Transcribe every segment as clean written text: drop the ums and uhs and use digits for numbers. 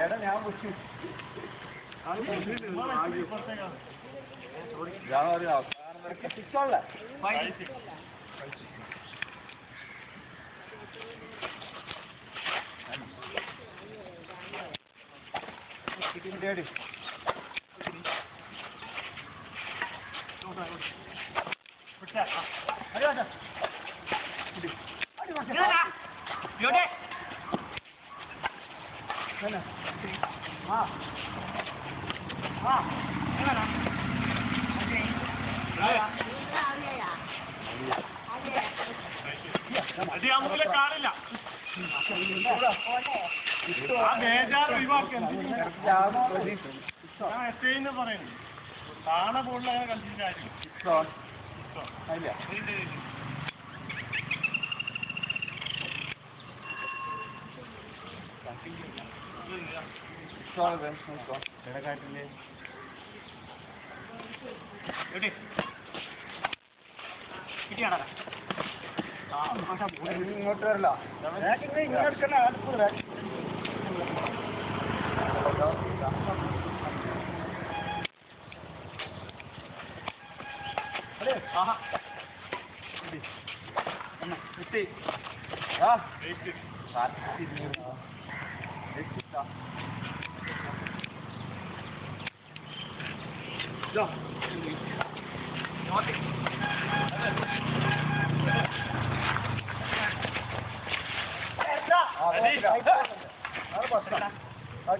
എടാ ഞാൻ വിളിച്ചു കാണില്ല ബേജാറ് ഒഴിവാക്കിയെന്ന് പറയുന്നു കാണ ബോളിൽ അങ്ങനെ കളിച്ചിട്ടായിരുന്നു ഇങ്ങോട്ട് വരില്ല ഇങ്ങോട്ട്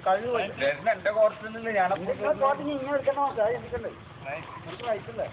കഴിവ് എന്റെ കോർട്ടിൽ നിന്ന് ഞാൻ ഇങ്ങനെ എടുക്കണോ എനിക്കുണ്ട് എനിക്ക് വയസ്സില്ലേ